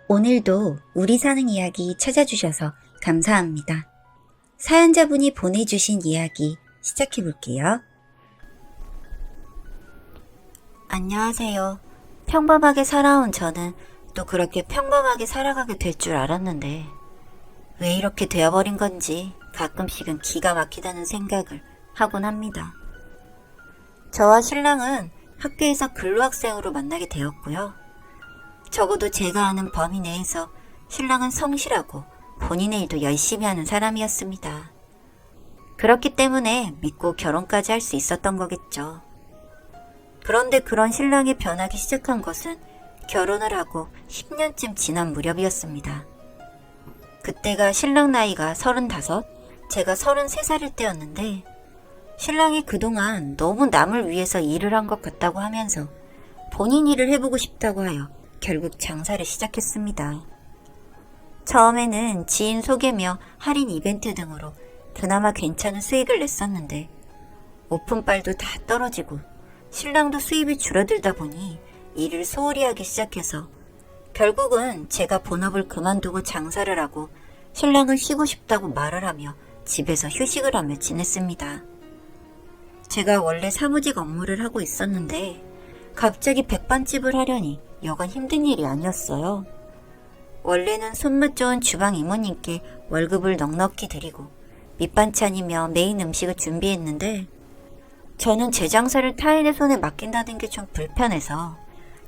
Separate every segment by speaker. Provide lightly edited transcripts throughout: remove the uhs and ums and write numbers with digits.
Speaker 1: 오늘도 우리 사는 이야기 찾아주셔서 감사합니다. 사연자분이 보내주신 이야기 시작해볼게요.
Speaker 2: 안녕하세요. 평범하게 살아온 저는 또 그렇게 평범하게 살아가게 될 줄 알았는데 왜 이렇게 되어버린 건지 가끔씩은 기가 막히다는 생각을 하곤 합니다. 저와 신랑은 학교에서 근로학생으로 만나게 되었고요. 적어도 제가 아는 범위 내에서 신랑은 성실하고 본인의 일도 열심히 하는 사람이었습니다. 그렇기 때문에 믿고 결혼까지 할 수 있었던 거겠죠. 그런데 그런 신랑이 변하기 시작한 것은 결혼을 하고 10년쯤 지난 무렵이었습니다. 그때가 신랑 나이가 35, 제가 33살일 때였는데 신랑이 그동안 너무 남을 위해서 일을 한 것 같다고 하면서 본인 일을 해보고 싶다고 하여 결국 장사를 시작했습니다. 처음에는 지인 소개며 할인 이벤트 등으로 그나마 괜찮은 수익을 냈었는데 오픈빨도 다 떨어지고 신랑도 수입이 줄어들다 보니 일을 소홀히 하기 시작해서 결국은 제가 본업을 그만두고 장사를 하고 신랑은 쉬고 싶다고 말을 하며 집에서 휴식을 하며 지냈습니다. 제가 원래 사무직 업무를 하고 있었는데 갑자기 백반집을 하려니 여간 힘든 일이 아니었어요. 원래는 손맛 좋은 주방 이모님께 월급을 넉넉히 드리고 밑반찬이며 메인 음식을 준비했는데 저는 제 장사를 타인의 손에 맡긴다는 게 좀 불편해서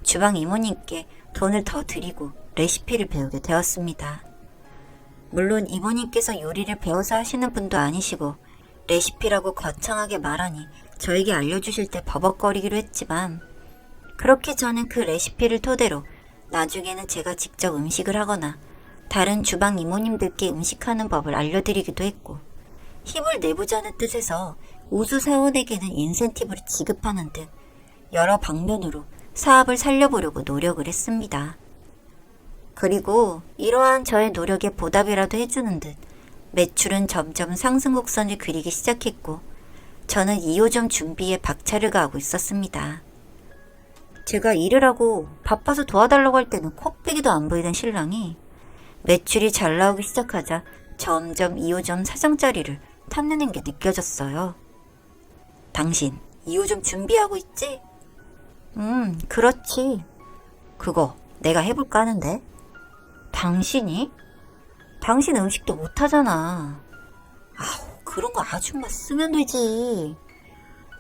Speaker 2: 주방 이모님께 돈을 더 드리고 레시피를 배우게 되었습니다. 물론 이모님께서 요리를 배워서 하시는 분도 아니시고 레시피라고 거창하게 말하니 저에게 알려주실 때 버벅거리기로 했지만 그렇게 저는 그 레시피를 토대로 나중에는 제가 직접 음식을 하거나 다른 주방 이모님들께 음식하는 법을 알려드리기도 했고 힘을 내보자는 뜻에서 우수 사원에게는 인센티브를 지급하는 등 여러 방면으로 사업을 살려보려고 노력을 했습니다. 그리고 이러한 저의 노력에 보답이라도 해주는 듯 매출은 점점 상승 곡선을 그리기 시작했고 저는 2호점 준비에 박차를 가하고 있었습니다. 제가 일을 하고 바빠서 도와달라고 할 때는 코빼기도 안 보이던 신랑이 매출이 잘 나오기 시작하자 점점 2호점 사장 자리를 탐내는 게 느껴졌어요. 당신 2호점 준비하고 있지? 그렇지. 그거 내가 해볼까 하는데. 당신이? 당신 음식도 못하잖아. 아우, 그런 거 아줌마 쓰면 되지.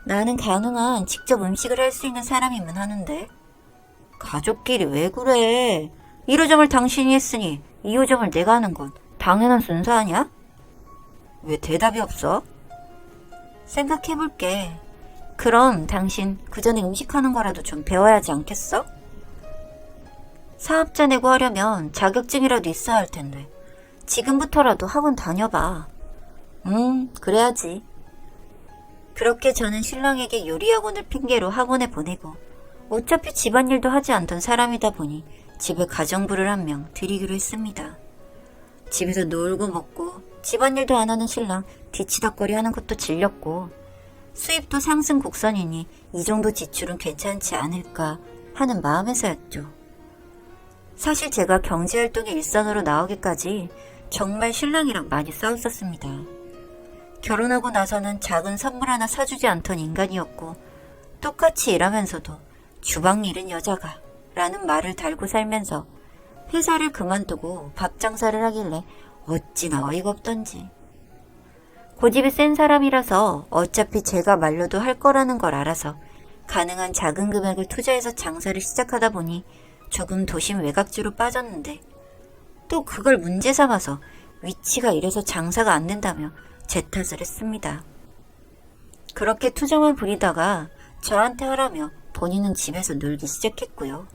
Speaker 2: 나는 가능한 직접 음식을 할 수 있는 사람이면 하는데. 가족끼리 왜 그래? 1호점을 당신이 했으니 2호점을 내가 하는 건 당연한 순서 아니야? 왜 대답이 없어? 생각해볼게. 그럼 당신 그 전에 음식하는 거라도 좀 배워야 하지 않겠어? 사업자 내고 하려면 자격증이라도 있어야 할 텐데 지금부터라도 학원 다녀봐. 그래야지. 그렇게 저는 신랑에게 요리학원을 핑계로 학원에 보내고 어차피 집안일도 하지 않던 사람이다 보니 집에 가정부를 한 명 들이기로 했습니다. 집에서 놀고 먹고 집안일도 안 하는 신랑 뒤치다꺼리 하는 것도 질렸고 수입도 상승 곡선이니 이 정도 지출은 괜찮지 않을까 하는 마음에서였죠. 사실 제가 경제활동의 일선으로 나오기까지 정말 신랑이랑 많이 싸웠었습니다. 결혼하고 나서는 작은 선물 하나 사주지 않던 인간이었고 똑같이 일하면서도 주방 일은 여자가 라는 말을 달고 살면서 회사를 그만두고 밥 장사를 하길래 어찌나 어이가 없던지. 고집이 센 사람이라서 어차피 제가 말려도 할 거라는 걸 알아서 가능한 작은 금액을 투자해서 장사를 시작하다 보니 조금 도심 외곽지로 빠졌는데 또 그걸 문제 삼아서 위치가 이래서 장사가 안 된다며 제 탓을 했습니다. 그렇게 투정을 부리다가 저한테 하라며 본인은 집에서 놀기 시작했고요.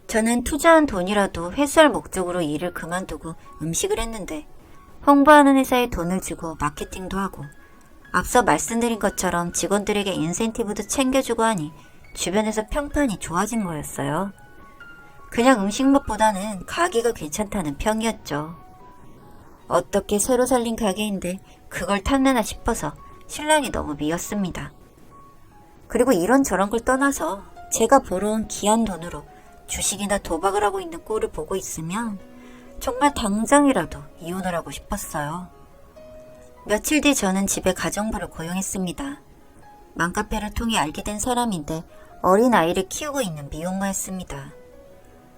Speaker 2: 저는 투자한 돈이라도 회수할 목적으로 일을 그만두고 음식을 했는데 홍보하는 회사에 돈을 주고 마케팅도 하고 앞서 말씀드린 것처럼 직원들에게 인센티브도 챙겨주고 하니 주변에서 평판이 좋아진 거였어요. 그냥 음식 맛보다는 가게가 괜찮다는 평이었죠. 어떻게 새로 살린 가게인데 그걸 탐내나 싶어서 신랑이 너무 미웠습니다. 그리고 이런저런 걸 떠나서 제가 벌어온 귀한 돈으로 주식이나 도박을 하고 있는 꼴을 보고 있으면 정말 당장이라도 이혼을 하고 싶었어요. 며칠 뒤 저는 집에 가정부를 고용했습니다. 맘카페를 통해 알게 된 사람인데 어린 아이를 키우고 있는 미혼모였습니다.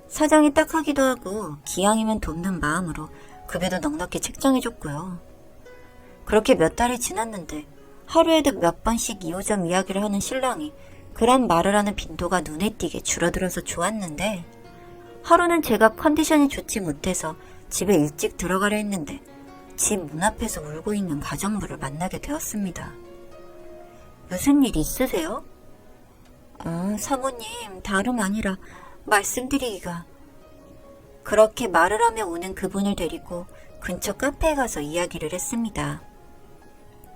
Speaker 2: 사정이 딱하기도 하고 기왕이면 돕는 마음으로 급여도 넉넉히 책정해줬고요. 그렇게 몇 달이 지났는데 하루에도 몇 번씩 2호점 이야기를 하는 신랑이 그런 말을 하는 빈도가 눈에 띄게 줄어들어서 좋았는데 하루는 제가 컨디션이 좋지 못해서 집에 일찍 들어가려 했는데 집 문 앞에서 울고 있는 가정부를 만나게 되었습니다. 무슨 일 있으세요? 사모님, 다름 아니라 말씀드리기가. 그렇게 말을 하며 우는 그분을 데리고 근처 카페에 가서 이야기를 했습니다.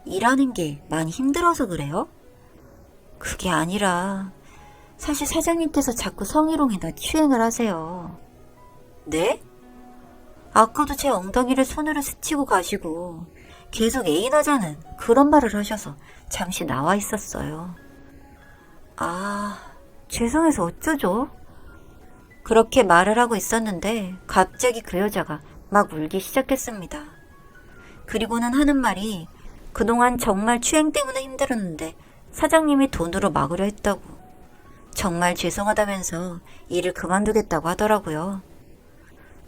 Speaker 2: 일하는 게 많이 힘들어서 그래요? 그게 아니라 사실 사장님께서 자꾸 성희롱이나 추행을 하세요. 네? 아까도 제 엉덩이를 손으로 스치고 가시고 계속 애인하자는 그런 말을 하셔서 잠시 나와 있었어요. 죄송해서 어쩌죠? 그렇게 말을 하고 있었는데 갑자기 그 여자가 막 울기 시작했습니다. 그리고는 하는 말이 그동안 정말 추행 때문에 힘들었는데 사장님이 돈으로 막으려 했다고. 정말 죄송하다면서 일을 그만두겠다고 하더라고요.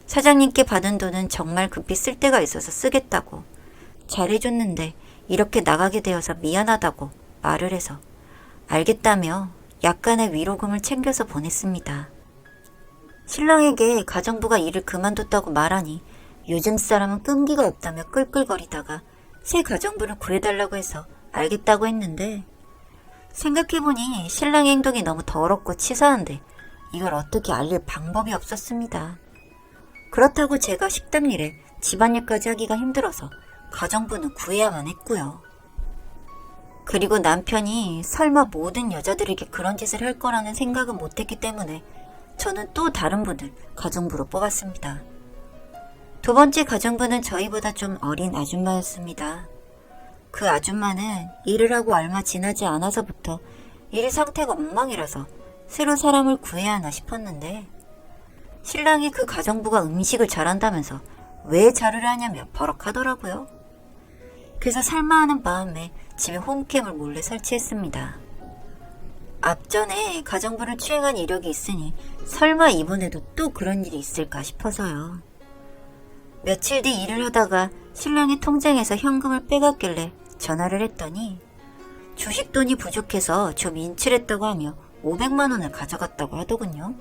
Speaker 2: 사장님께 받은 돈은 정말 급히 쓸 데가 있어서 쓰겠다고. 잘해줬는데 이렇게 나가게 되어서 미안하다고 말을 해서 알겠다며 약간의 위로금을 챙겨서 보냈습니다. 신랑에게 가정부가 일을 그만뒀다고 말하니 요즘 사람은 끈기가 없다며 끌끌거리다가 새 가정부를 구해달라고 해서 알겠다고 했는데 생각해보니 신랑의 행동이 너무 더럽고 치사한데 이걸 어떻게 알릴 방법이 없었습니다. 그렇다고 제가 식당 일에 집안일까지 하기가 힘들어서 가정부는 구해야만 했고요. 그리고 남편이 설마 모든 여자들에게 그런 짓을 할 거라는 생각은 못했기 때문에 저는 또 다른 분을 가정부로 뽑았습니다. 두 번째 가정부는 저희보다 좀 어린 아줌마였습니다. 그 아줌마는 일을 하고 얼마 지나지 않아서부터 일 상태가 엉망이라서 새로 사람을 구해야 하나 싶었는데 신랑이 그 가정부가 음식을 잘한다면서 왜 잘을 하냐며 버럭하더라고요. 그래서 살마하는 마음에 집에 홈캠을 몰래 설치했습니다. 앞전에 가정부를 추행한 이력이 있으니 설마 이번에도 또 그런 일이 있을까 싶어서요. 며칠 뒤 일을 하다가 신랑이 통장에서 현금을 빼갔길래 전화를 했더니 주식돈이 부족해서 좀 인출했다고 하며 500만 원을 가져갔다고 하더군요.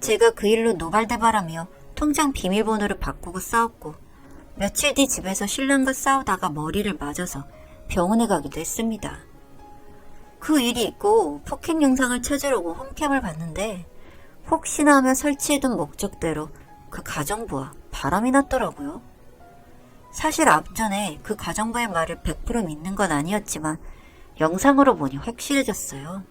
Speaker 2: 제가 그 일로 노발대발하며 통장 비밀번호를 바꾸고 싸웠고 며칠 뒤 집에서 신랑과 싸우다가 머리를 맞아서 병원에 가기도 했습니다. 그 일이 있고 폭행 영상을 찾으려고 홈캠을 봤는데 혹시나 하며 설치해둔 목적대로 그 가정부와 바람이 났더라고요. 사실 앞전에 그 가정부의 말을 100% 믿는 건 아니었지만 영상으로 보니 확실해졌어요.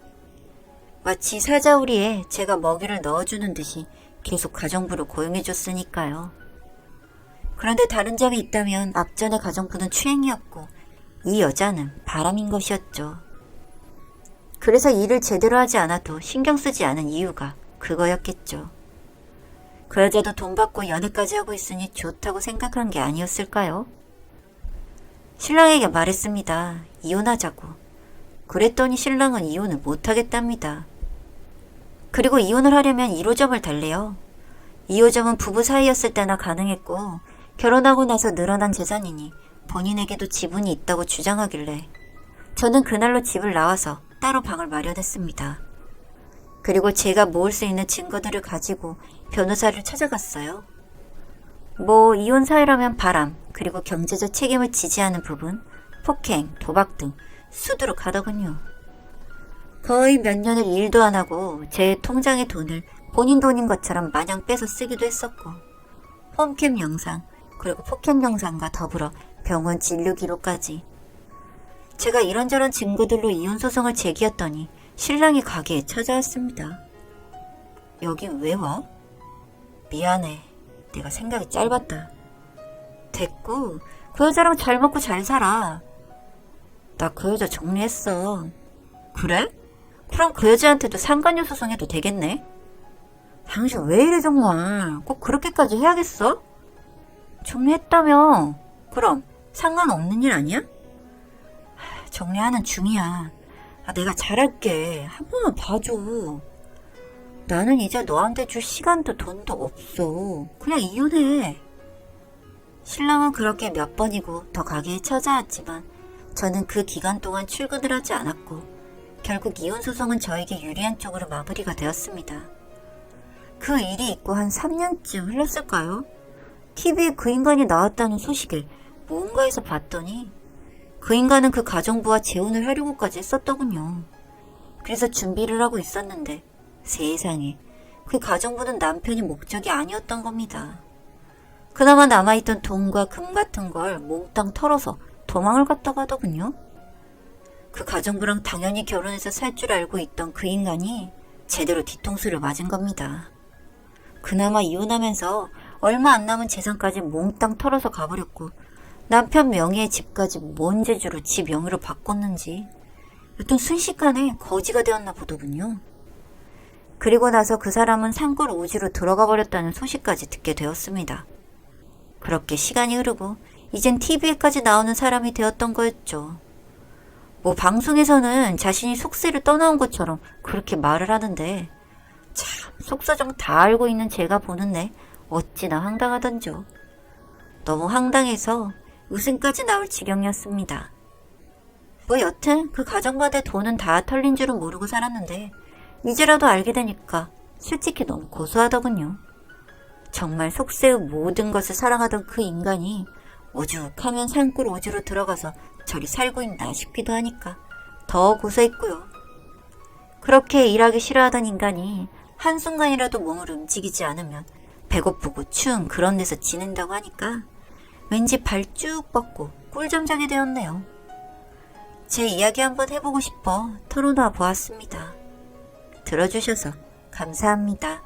Speaker 2: 마치 사자우리에 제가 먹이를 넣어주는 듯이 계속 가정부를 고용해줬으니까요. 그런데 다른 점이 있다면 앞전의 가정부는 추행이었고 이 여자는 바람인 것이었죠. 그래서 일을 제대로 하지 않아도 신경 쓰지 않은 이유가 그거였겠죠. 그 여자도 돈 받고 연애까지 하고 있으니 좋다고 생각한 게 아니었을까요? 신랑에게 말했습니다. 이혼하자고. 그랬더니 신랑은 이혼을 못하겠답니다. 그리고 이혼을 하려면 1호점을 달래요. 2호점은 부부 사이였을 때나 가능했고 결혼하고 나서 늘어난 재산이니 본인에게도 지분이 있다고 주장하길래 저는 그날로 집을 나와서 따로 방을 마련했습니다. 그리고 제가 모을 수 있는 증거들을 가지고 변호사를 찾아갔어요. 이혼 사유라면 바람, 그리고 경제적 책임을 지지 않은 부분, 폭행, 도박 등 수두룩 하더군요. 거의 몇 년을 일도 안 하고 제 통장의 돈을 본인 돈인 것처럼 마냥 빼서 쓰기도 했었고 홈캠 영상, 그리고 폭행 영상과 더불어 병원 진료 기록까지. 제가 이런저런 증거들로 이혼 소송을 제기했더니 신랑이 가게에 찾아왔습니다. 여기 왜 와? 미안해. 내가 생각이 짧았다. 됐고, 그 여자랑 잘 먹고 잘 살아. 나 그 여자 정리했어. 그래? 그럼 그 여자한테도 상간녀 소송해도 되겠네? 당신 왜 이래 정말. 꼭 그렇게까지 해야겠어? 정리했다며. 그럼 상관없는 일 아니야? 정리하는 중이야. 내가 잘할게. 한 번만 봐줘. 나는 이제 너한테 줄 시간도 돈도 없어. 그냥 이혼해. 신랑은 그렇게 몇 번이고 더 가게에 찾아왔지만 저는 그 기간 동안 출근을 하지 않았고 결국 이혼 소송은 저에게 유리한 쪽으로 마무리가 되었습니다. 그 일이 있고 한 3년쯤 흘렀을까요? TV에 그 인간이 나왔다는 소식을 뭔가에서 봤더니 그 인간은 그 가정부와 재혼을 하려고까지 했었더군요. 그래서 준비를 하고 있었는데 세상에 그 가정부는 남편이 목적이 아니었던 겁니다. 그나마 남아있던 돈과 금 같은 걸 몽땅 털어서 도망을 갔다고 하더군요. 그 가정부랑 당연히 결혼해서 살 줄 알고 있던 그 인간이 제대로 뒤통수를 맞은 겁니다. 그나마 이혼하면서 얼마 안 남은 재산까지 몽땅 털어서 가버렸고 남편 명의의 집까지 뭔 재주로 지 명의로 바꿨는지 여튼 순식간에 거지가 되었나 보더군요. 그리고 나서 그 사람은 산골 오지로 들어가 버렸다는 소식까지 듣게 되었습니다. 그렇게 시간이 흐르고 이젠 TV에까지 나오는 사람이 되었던 거였죠. 뭐 방송에서는 자신이 속세를 떠나온 것처럼 그렇게 말을 하는데 참 속사정 다 알고 있는 제가 보는데 어찌나 황당하던죠. 너무 황당해서 웃음까지 나올 지경이었습니다. 뭐 여튼 그 가정마다의 돈은 다 털린 줄은 모르고 살았는데 이제라도 알게 되니까 솔직히 너무 고소하더군요. 정말 속세의 모든 것을 사랑하던 그 인간이 오죽하면 산골 오지로 들어가서 저리 살고 있나 싶기도 하니까 더 고소했고요. 그렇게 일하기 싫어하던 인간이 한순간이라도 몸을 움직이지 않으면 배고프고 추운 그런 데서 지낸다고 하니까 왠지 발 쭉 뻗고 꿀잠 자게 되었네요. 제 이야기 한번 해보고 싶어 털어놔 보았습니다. 들어주셔서 감사합니다.